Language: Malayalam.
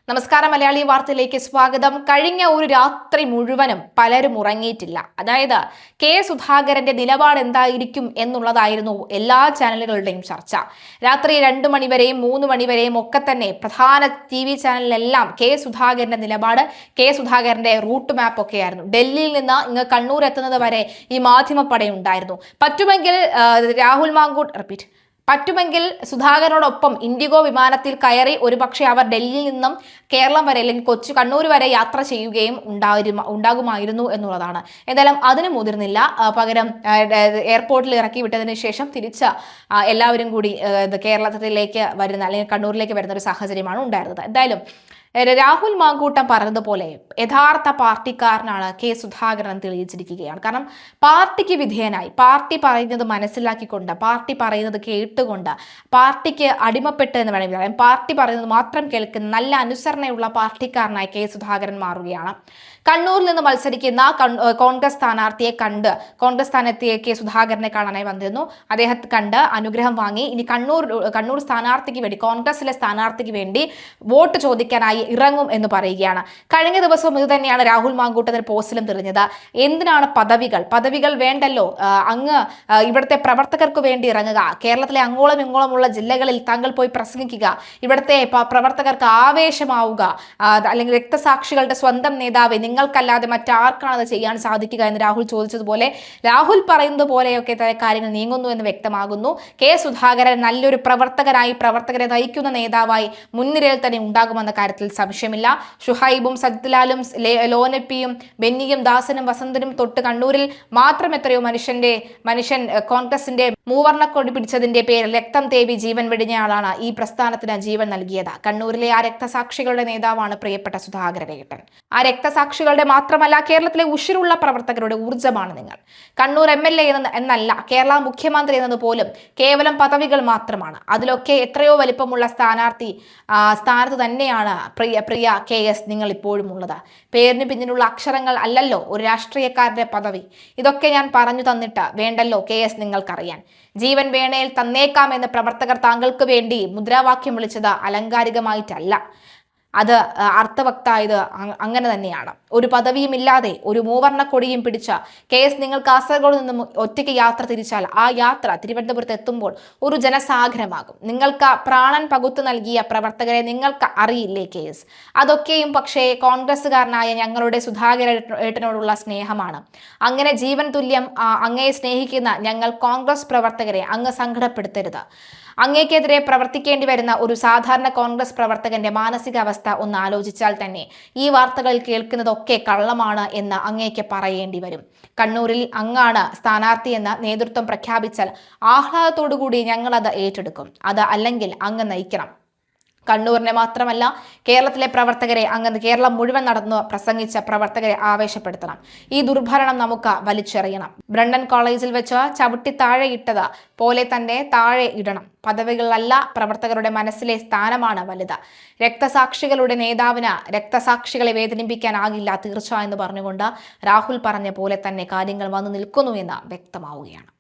നമസ്കാരം, മലയാളി വാർത്തയിലേക്ക് സ്വാഗതം. കഴിഞ്ഞ ഒരു രാത്രി മുഴുവനും പലരും ഉറങ്ങിയിട്ടില്ല. അതായത് സുധാകരന്റെ നിലപാട് എന്തായിരിക്കും എന്നുള്ളതായിരുന്നു എല്ലാ ചാനലുകളുടെയും ചർച്ച. രാത്രി 2 മണിവരെയും 3 മണിവരെയും ഒക്കെ തന്നെ പ്രധാന TV ചാനലിലെല്ലാം സുധാകരന്റെ നിലപാട്, സുധാകരന്റെ റൂട്ട് മാപ്പ് ഒക്കെയായിരുന്നു. ഡൽഹിയിൽ നിന്ന് ഇങ്ങ് കണ്ണൂർ എത്തുന്നത് വരെ ഈ മാധ്യമപ്പടയുണ്ടായിരുന്നു. പറ്റുമെങ്കിൽ സുധാകരനോടൊപ്പം ഇൻഡിഗോ വിമാനത്തിൽ കയറി ഒരുപക്ഷെ അവർ ഡൽഹിയിൽ നിന്നും കേരളം വരെ അല്ലെങ്കിൽ കണ്ണൂർ വരെ യാത്ര ചെയ്യുകയും ഉണ്ടാകുമായിരുന്നു എന്നുള്ളതാണ്. എന്തായാലും അതിന് മുതിർന്നില്ല. പകരം എയർപോർട്ടിൽ ഇറക്കി വിട്ടതിന് ശേഷം തിരിച്ച് എല്ലാവരും കൂടി കേരളത്തിലേക്ക് വരുന്ന അല്ലെങ്കിൽ കണ്ണൂരിലേക്ക് വരുന്ന ഒരു സാഹചര്യമാണ് ഉണ്ടായിരുന്നത്. എന്തായാലും രാഹുൽ മാങ്കൂട്ടം പറഞ്ഞതുപോലെ യഥാർത്ഥ പാർട്ടിക്കാരനാണ് സുധാകരൻ തെളിയിച്ചിരിക്കുകയാണ്. കാരണം പാർട്ടിക്ക് വിധേയനായി, പാർട്ടി പറയുന്നത് മനസ്സിലാക്കിക്കൊണ്ട്, പാർട്ടി പറയുന്നത് കേട്ടുകൊണ്ട്, പാർട്ടിക്ക് അടിമപ്പെട്ട് എന്ന് വേണമെങ്കിൽ പറയാം, പാർട്ടി പറയുന്നത് മാത്രം കേൾക്കുന്ന നല്ല അനുസരണയുള്ള പാർട്ടിക്കാരനായി സുധാകരൻ മാറുകയാണ്. കണ്ണൂരിൽ നിന്ന് മത്സരിക്കുന്ന കോൺഗ്രസ് സ്ഥാനാർത്ഥിയെ കണ്ട്, കോൺഗ്രസ് സ്ഥാനാർത്ഥിയെ സുധാകരനെ കാണാനായി വന്നിരുന്നു. അദ്ദേഹത്തെ കണ്ട് അനുഗ്രഹം വാങ്ങി ഇനി കണ്ണൂർ സ്ഥാനാർത്ഥിക്ക് വേണ്ടി, കോൺഗ്രസിലെ സ്ഥാനാർത്ഥിക്ക് വേണ്ടി വോട്ട് ചോദിക്കാനായി ഇറങ്ങും എന്ന് പറയുകയാണ്. കഴിഞ്ഞ ദിവസവും ഇത് തന്നെയാണ് രാഹുൽ മാങ്കൂട്ടത്തിന് പോസ്റ്റിലും തെളിഞ്ഞത്. എന്തിനാണ് പദവികൾ വേണ്ടല്ലോ, അങ്ങ് ഇവിടുത്തെ പ്രവർത്തകർക്ക് വേണ്ടി ഇറങ്ങുക, കേരളത്തിലെ അങ്ങോളം ഇങ്ങോളമുള്ള ജില്ലകളിൽ താങ്കൾ പോയി പ്രസംഗിക്കുക, ഇവിടുത്തെ പ്രവർത്തകർക്ക് ആവേശമാവുക, അല്ലെങ്കിൽ രക്തസാക്ഷികളുടെ സ്വന്തം നേതാവ് നിങ്ങൾക്കല്ലാതെ മറ്റാർക്കാണ് അത് ചെയ്യാൻ സാധിക്കുക എന്ന് രാഹുൽ ചോദിച്ചതുപോലെ, രാഹുൽ പറയുന്നത് പോലെയൊക്കെ കാര്യങ്ങൾ നീങ്ങുന്നു എന്ന് വ്യക്തമാകുന്നു. സുധാകരൻ നല്ലൊരു പ്രവർത്തകരായി, പ്രവർത്തകരെ നയിക്കുന്ന നേതാവായി മുൻനിരയിൽ തന്നെ ഉണ്ടാകുമെന്ന കാര്യത്തിൽ സംശയമില്ല. ഷുഹൈബും സജ്ലാലും ലോനപ്പിയും ബെന്നിയും ദാസനും വസന്തനും തൊട്ട് കണ്ണൂരിൽ മാത്രം എത്രയോ മനുഷ്യൻ കോൺഗ്രസിന്റെ മൂവർണ്ണക്കൊടി പിടിച്ചതിന്റെ പേരിൽ രക്തം തേവി ജീവൻ വെടിഞ്ഞയാളാണ് ഈ പ്രസ്ഥാനത്തിന് ജീവൻ നൽകിയത്. കണ്ണൂരിലെ ആ രക്തസാക്ഷികളുടെ നേതാവാണ് പ്രിയപ്പെട്ട സുധാകരേട്ടൻ. ആ രക്തസാക്ഷികളുടെ മാത്രമല്ല, കേരളത്തിലെ ഉഷിരുള്ള പ്രവർത്തകരുടെ ഊർജ്ജമാണ് നിങ്ങൾ. കണ്ണൂർ MLA എന്നല്ല, കേരള മുഖ്യമന്ത്രി എന്നത് പോലും കേവലം പദവികൾ മാത്രമാണ്. അതിലൊക്കെ എത്രയോ വലിപ്പമുള്ള സ്ഥാനത്ത് തന്നെയാണ് പ്രിയ KS നിങ്ങൾ ഇപ്പോഴും ഉള്ളത്. പേരിന് പിന്നിലുള്ള അക്ഷരങ്ങൾ അല്ലല്ലോ ഒരു രാഷ്ട്രീയക്കാരന്റെ പദവി. ഇതൊക്കെ ഞാൻ പറഞ്ഞു തന്നിട്ട് വേണ്ടല്ലോ KS നിങ്ങൾക്കറിയാൻ. ജീവൻ വേണേൽ തന്നേക്കാം എന്ന് പ്രവർത്തകർ താങ്കൾക്ക് വേണ്ടി മുദ്രാവാക്യം വിളിച്ചത് അലങ്കാരികമായിട്ടല്ല, അത് അർത്ഥവത്തായത് അങ്ങനെ തന്നെയാണ്. ഒരു പദവിയുമില്ലാതെ ഒരു മൂവർണ്ണക്കൊടിയും പിടിച്ച നിങ്ങൾ കാസർഗോഡ് നിന്നും ഒറ്റയ്ക്ക് യാത്ര തിരിച്ചാൽ ആ യാത്ര തിരുവനന്തപുരത്ത് എത്തുമ്പോൾ ഒരു ജനസാഗരമാകും. നിങ്ങൾക്ക് പ്രാണൻ പകുത്തു നൽകിയ പ്രവർത്തകരെ നിങ്ങൾക്ക് അറിയില്ലേ അതൊക്കെയും പക്ഷേ കോൺഗ്രസ്സുകാരനായ ഞങ്ങളുടെ സുധാകരേട്ടനോടുള്ള സ്നേഹമാണ്. അങ്ങനെ ജീവൻ തുല്യം അങ്ങയെ സ്നേഹിക്കുന്ന ഞങ്ങൾ കോൺഗ്രസ് പ്രവർത്തകരെ അങ്ങ് സങ്കടപ്പെടുത്തരുത്. അങ്ങേക്കെതിരെ പ്രവർത്തിക്കേണ്ടി വരുന്ന ഒരു സാധാരണ കോൺഗ്രസ് പ്രവർത്തകന്റെ മാനസികാവസ്ഥ ഒന്ന് ആലോചിച്ചാൽ തന്നെ ഈ വാർത്തകൾ കേൾക്കുന്നതൊക്കെ കള്ളമാണ് എന്ന് അങ്ങേക്ക് പറയേണ്ടി വരും. കണ്ണൂരിൽ അങ്ങാണ് സ്ഥാനാർത്ഥി എന്ന നേതൃത്വം പ്രഖ്യാപിച്ചാൽ ആഹ്ലാദത്തോടുകൂടി ഞങ്ങളത് ഏറ്റെടുക്കും. അത് അല്ലെങ്കിൽ അങ്ങ് നയിക്കണം. കണ്ണൂരിനെ മാത്രമല്ല, കേരളത്തിലെ പ്രവർത്തകരെ, അങ്ങ് കേരളം മുഴുവൻ നടന്നു പ്രസംഗിച്ച പ്രവർത്തകരെ ആവേശപ്പെടുത്തണം. ഈ ദുർഭരണം നമുക്ക് വലിച്ചെറിയണം. ബ്രണ്ടൻ കോളേജിൽ വെച്ച് ചവിട്ടി താഴെ ഇട്ടത് പോലെ തന്നെ താഴെ ഇടണം. പദവികളല്ല, പ്രവർത്തകരുടെ മനസ്സിലെ സ്ഥാനമാണ് വലുത്. രക്തസാക്ഷികളുടെ നേതാവിന് രക്തസാക്ഷികളെ വേദനിപ്പിക്കാനാകില്ല തീർച്ച എന്ന് പറഞ്ഞുകൊണ്ട് രാഹുൽ പറഞ്ഞ പോലെ തന്നെ കാര്യങ്ങൾ വന്നു നിൽക്കുന്നു എന്ന് വ്യക്തമാവുകയാണ്.